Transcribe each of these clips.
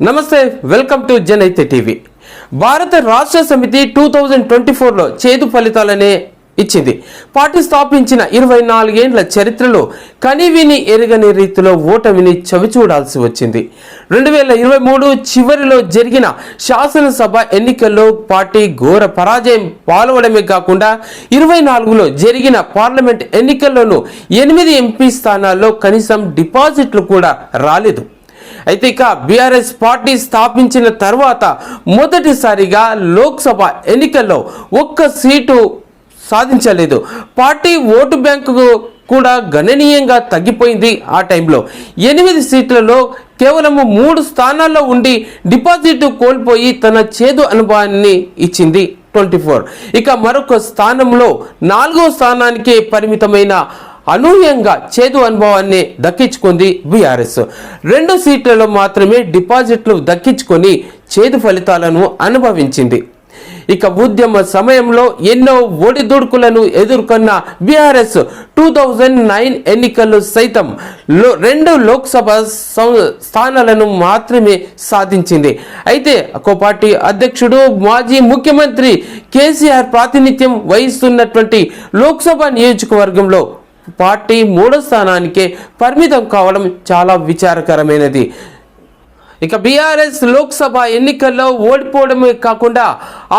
నమస్తే, welcome to జనైతే TV. భారత రాష్ట్ర సమితి 2024లో చేదు ఫలితాలనే ఇచ్చింది. పార్టీ స్థాపించిన 24 ఏళ్ల చరిత్రలో కనివిని ఎరగని రీతిలో ఓటమిని చవిచూడాల్సి వచ్చింది. 2023 చివరిలో జరిగిన శాసనసభ ఎన్నికల్లో పార్టీ ఘోర పరాజయం పాల్గొనడమే కాకుండా 24లో జరిగిన పార్లమెంట్ ఎన్నికల్లోనూ 8 ఎంపీ స్థానాల్లో కనీసం డిపాజిట్లు కూడా రాలేదు. అయితే ఇక బీఆర్ఎస్ పార్టీ స్థాపించిన తర్వాత మొదటిసారిగా లోక్సభ ఎన్నికల్లో ఒక్క సీటు సాధించలేదు. పార్టీ ఓటు బ్యాంకు కూడా గణనీయంగా తగ్గిపోయింది. ఆ టైంలో 8 సీట్లలో కేవలం 3 స్థానాల్లో ఉండి డిపాజిట్ కోల్పోయి తన చేదు అనుభవాన్ని ఇచ్చింది 24. ఇక మరొక స్థానంలో 4వ స్థానానికే పరిమితమైన అనూహ్యంగా చేదు అనుభవాన్ని దక్కించుకుంది బీఆర్ఎస్. 2 సీట్లలో మాత్రమే డిపాజిట్లు దక్కించుకొని చేదు ఫలితాలను అనుభవించింది. ఇక ఉద్యమ సమయంలో ఎన్నో ఒడిదుడుకులను ఎదుర్కొన్న బీఆర్ఎస్ 2009 ఎన్నికల్లో సైతం 2 లోక్సభ స్థానాలను మాత్రమే సాధించింది. అయితే ఒక పార్టీ అధ్యక్షుడు మాజీ ముఖ్యమంత్రి కేసీఆర్ ప్రాతినిధ్యం వహిస్తున్నటువంటి లోక్సభ నియోజకవర్గంలో పార్టీ 3వ స్థానానికే పరిమితం కావడం చాలా విచారకరమైనది. ఇక బీఆర్ఎస్ లోక్సభ ఎన్నికల్లో ఓడిపోవడమే కాకుండా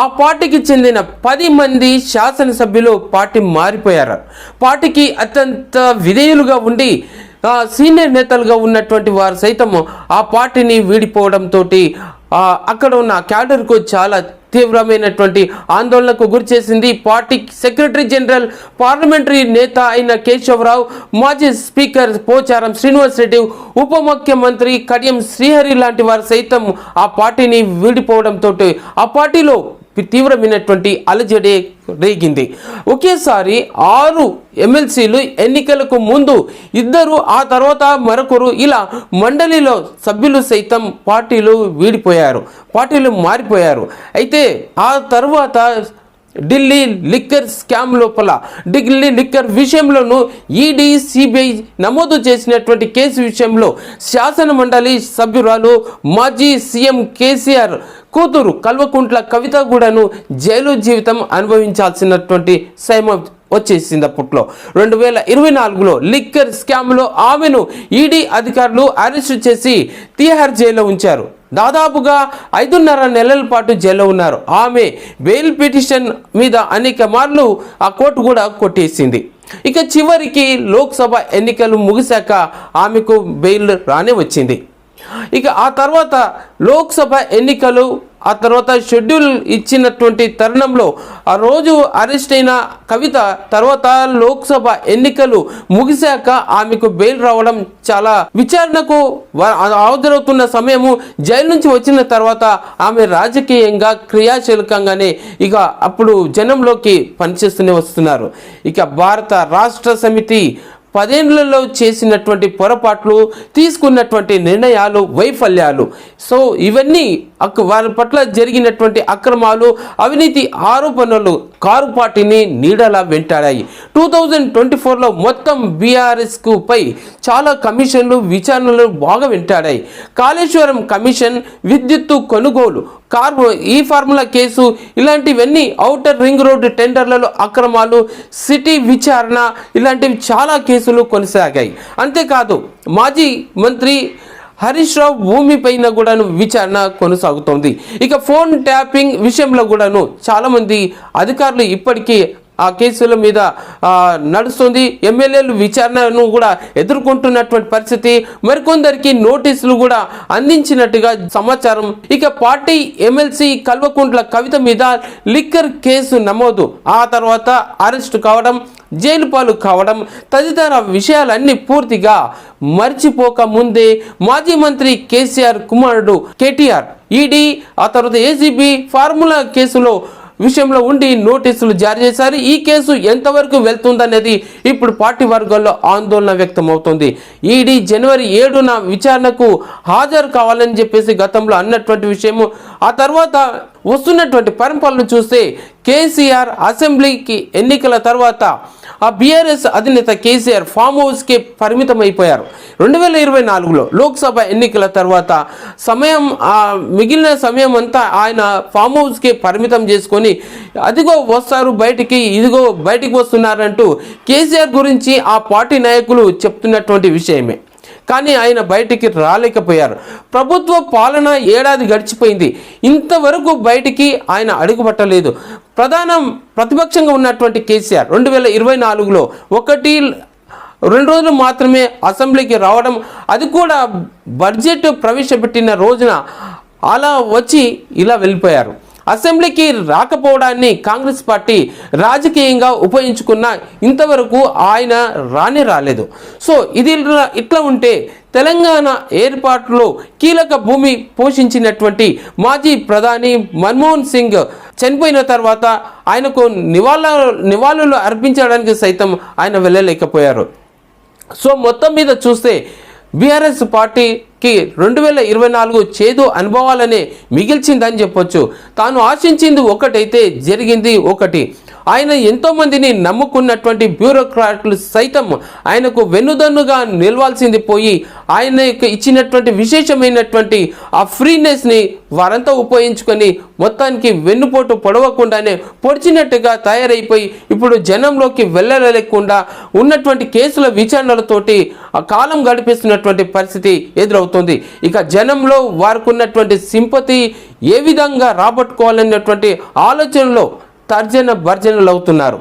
ఆ పార్టీకి చెందిన 10 మంది శాసనసభ్యులు పార్టీ మారిపోయారు. పార్టీకి అత్యంత విధేయులుగా ఉండి సీనియర్ నేతలుగా ఉన్నటువంటి వారు సైతం ఆ పార్టీని వీడిపోవడంతో అక్కడ ఉన్న క్యాడర్కు చాలా తీవ్రమైనటువంటి ఆందోళనకు గురిచేసింది. పార్టీ సెక్రటరీ జనరల్, పార్లమెంటరీ నేత అయిన కేశవరావు, మాజీ స్పీకర్ పోచారం శ్రీనివాస్ రెడ్డి, ఉప ముఖ్యమంత్రి కడియం శ్రీహరి లాంటి వారు సైతం ఆ పార్టీని వీడిపోవడంతో ఆ పార్టీలో తీవ్రమైనటువంటి అలజడి రేగింది. ఒకేసారి 6 ఎమ్మెల్సీలు ఎన్నికలకు ముందు 2, ఆ తర్వాత మరొకరు, ఇలా మండలిలో సభ్యులు సైతం పార్టీలు వీడిపోయారు, పార్టీలు మారిపోయారు. అయితే ఆ తర్వాత ఢిల్లీ లిక్కర్ స్కామ్ లోపల, ఢిల్లీ లిక్కర్ విషయంలోనూ ఈడీ, సిబిఐ నమోదు చేసినటువంటి కేసు విషయంలో శాసన మండలి సభ్యురాలు మాజీ సీఎం కేసీఆర్ కూతురు కల్వకుంట్ల కవిత కూడాను జైలు జీవితం అనుభవించాల్సినటువంటి సమయం వచ్చేసింది. అప్పట్లో 2024లో లిక్కర్ స్కామ్లో ఆమెను ఈడీ అధికారులు అరెస్టు చేసి తిహార్ జైల్లో ఉంచారు. దాదాపుగా 5.5 నెలల పాటు జైల్లో ఉన్నారు. ఆమె బెయిల్ పిటిషన్ మీద అనేక మార్లు ఆ కోర్టు కూడా కొట్టేసింది. ఇక చివరికి లోక్సభ ఎన్నికలు ముగిశాక ఆమెకు బెయిల్ రానే వచ్చింది. ఇక ఆ తర్వాత లోక్సభ ఎన్నికలు, ఆ తర్వాత షెడ్యూల్ ఇచ్చినటువంటి తరుణంలో ఆ రోజు అరెస్ట్ అయిన కవిత తర్వాత లోక్సభ ఎన్నికలు ముగిశాక ఆమెకు బెయిల్ రావడం చాలా విచారణకు హాజరవుతున్న సమయము. జైలు నుంచి వచ్చిన తర్వాత ఆమె రాజకీయంగా క్రియాశీలకంగానే ఇక అప్పుడు జనంలోకి పనిచేస్తూనే వస్తున్నారు. ఇక భారత రాష్ట్ర సమితి 10 ఏళ్లలో చేసినటువంటి పొరపాట్లు, తీసుకున్నటువంటి నిర్ణయాలు, వైఫల్యాలు, సో ఇవన్నీ వారి పట్ల జరిగినటువంటి అక్రమాలు, అవినీతి ఆరోపణలు కారు పార్టీని నీడలా వెంటాడాయి. 2024లో మొత్తం బీఆర్ఎస్కు పై చాలా కమిషన్లు, విచారణలు బాగా వెంటాడాయి. కాళేశ్వరం కమిషన్, విద్యుత్తు కొనుగోలు, ఈ ఫార్ములా కేసు, ఇలాంటివన్నీ, ఔటర్ రింగ్ రోడ్డు టెండర్లలో అక్రమాలు, సిటీ విచారణ, ఇలాంటివి చాలా కేసులు కొనసాగాయి. అంతేకాదు మాజీ మంత్రి హరీష్ రావు భూమి పైన కూడాను విచారణ కొనసాగుతోంది. ఇక ఫోన్ ట్యాపింగ్ విషయంలో కూడాను చాలామంది అధికారులు ఇప్పటికీ ఆ కేసుల మీద నడుస్తుంది. ఎమ్మెల్యేలు విచారణను కూడా ఎదుర్కొంటున్నటువంటి పరిస్థితి, మరికొందరికి నోటీసులు కూడా అందించినట్టుగా సమాచారం. ఇక పార్టీ ఎమ్మెల్సీ కల్వకుంట్ల కవిత మీద లిక్కర్ కేసు నమోదు, ఆ తర్వాత అరెస్టు కావడం, జైలు పాలు కావడం తదితర విషయాలన్నీ పూర్తిగా మర్చిపోక ముందే మాజీ మంత్రి కేసీఆర్ కుమారుడు కేటీఆర్ ఈడీ, ఆ తర్వాత ఏసీబీ ఫార్ములా కేసులో విషయంలో ఉండి నోటీసులు జారీ చేశారు. ఈ కేసు ఎంతవరకు వెళ్తుందనేది ఇప్పుడు పార్టీ వర్గాల్లో ఆందోళన వ్యక్తం అవుతుంది. ఈడీ జనవరి 7న విచారణకు హాజరు కావాలని చెప్పేసి గతంలో అన్నటువంటి విషయము. ఆ తర్వాత వస్తున్నటువంటి పరిపాలన చూస్తే కేసీఆర్ అసెంబ్లీకి ఎన్నికల తర్వాత ఆ బీఆర్ఎస్ అధినేత కేసీఆర్ ఫామ్ హౌస్కి పరిమితం అయిపోయారు. 2024లో లోక్సభ ఎన్నికల తర్వాత మిగిలిన సమయం అంతా ఆయన ఫామ్ హౌస్కి పరిమితం చేసుకొని అదిగో వస్తారు బయటికి, ఇదిగో బయటికి వస్తున్నారంటూ కేసీఆర్ గురించి ఆ పార్టీ నాయకులు చెప్తున్నటువంటి విషయమే. కానీ ఆయన బయటికి రాలేకపోయారు. ప్రభుత్వ పాలన ఏడాది గడిచిపోయింది, ఇంతవరకు బయటికి ఆయన అడుగుపట్టలేదు. ప్రతిపక్షంగా ఉన్నటువంటి కేసీఆర్ 2024లో 1-2 రోజులు మాత్రమే అసెంబ్లీకి రావడం, అది కూడా బడ్జెట్ ప్రవేశపెట్టిన రోజున అలా వచ్చి ఇలా వెళ్ళిపోయారు. అసెంబ్లీకి రాకపోవడాన్ని కాంగ్రెస్ పార్టీ రాజకీయంగా ఉపయోగించుకున్న ఇంతవరకు ఆయన రాలేదు. సో ఇది ఇట్లా ఉంటే తెలంగాణ ఏర్పాటులో కీలక భూమి పోషించినటువంటి మాజీ ప్రధాని మన్మోహన్ సింగ్ చనిపోయిన తర్వాత ఆయనకు నివాళులు అర్పించడానికి సైతం ఆయన వెళ్ళలేకపోయారు. సో మొత్తం మీద చూస్తే బీఆర్ఎస్ పార్టీకి 2024 చేదు అనుభవాలనే మిగిల్చిందని చెప్పొచ్చు. తాను ఆశించింది ఒకటైతే జరిగింది ఒకటి. ఆయన ఎంతోమందిని నమ్ముకున్నటువంటి బ్యూరోక్రాట్లు సైతం ఆయనకు వెన్నుదన్నుగా నిలవాల్సింది పోయి ఆయన ఇచ్చినటువంటి విశేషమైనటువంటి ఆ ఫ్రీనెస్ని వారంతా ఉపయోగించుకొని మొత్తానికి వెన్నుపోటు పొడవకుండానే పొడిచినట్టుగా తయారైపోయి ఇప్పుడు జనంలోకి వెళ్ళలేకుండా ఉన్నటువంటి కేసుల విచారణలతోటి ఆ కాలం గడిపిస్తున్నటువంటి పరిస్థితి ఎదురవుతుంది. ఇక జనంలో వారికి ఉన్నటువంటి సింపతి ఏ విధంగా రాబట్టుకోవాలన్నటువంటి ఆలోచనలో తర్జన భర్జనలు అవుతున్నారు.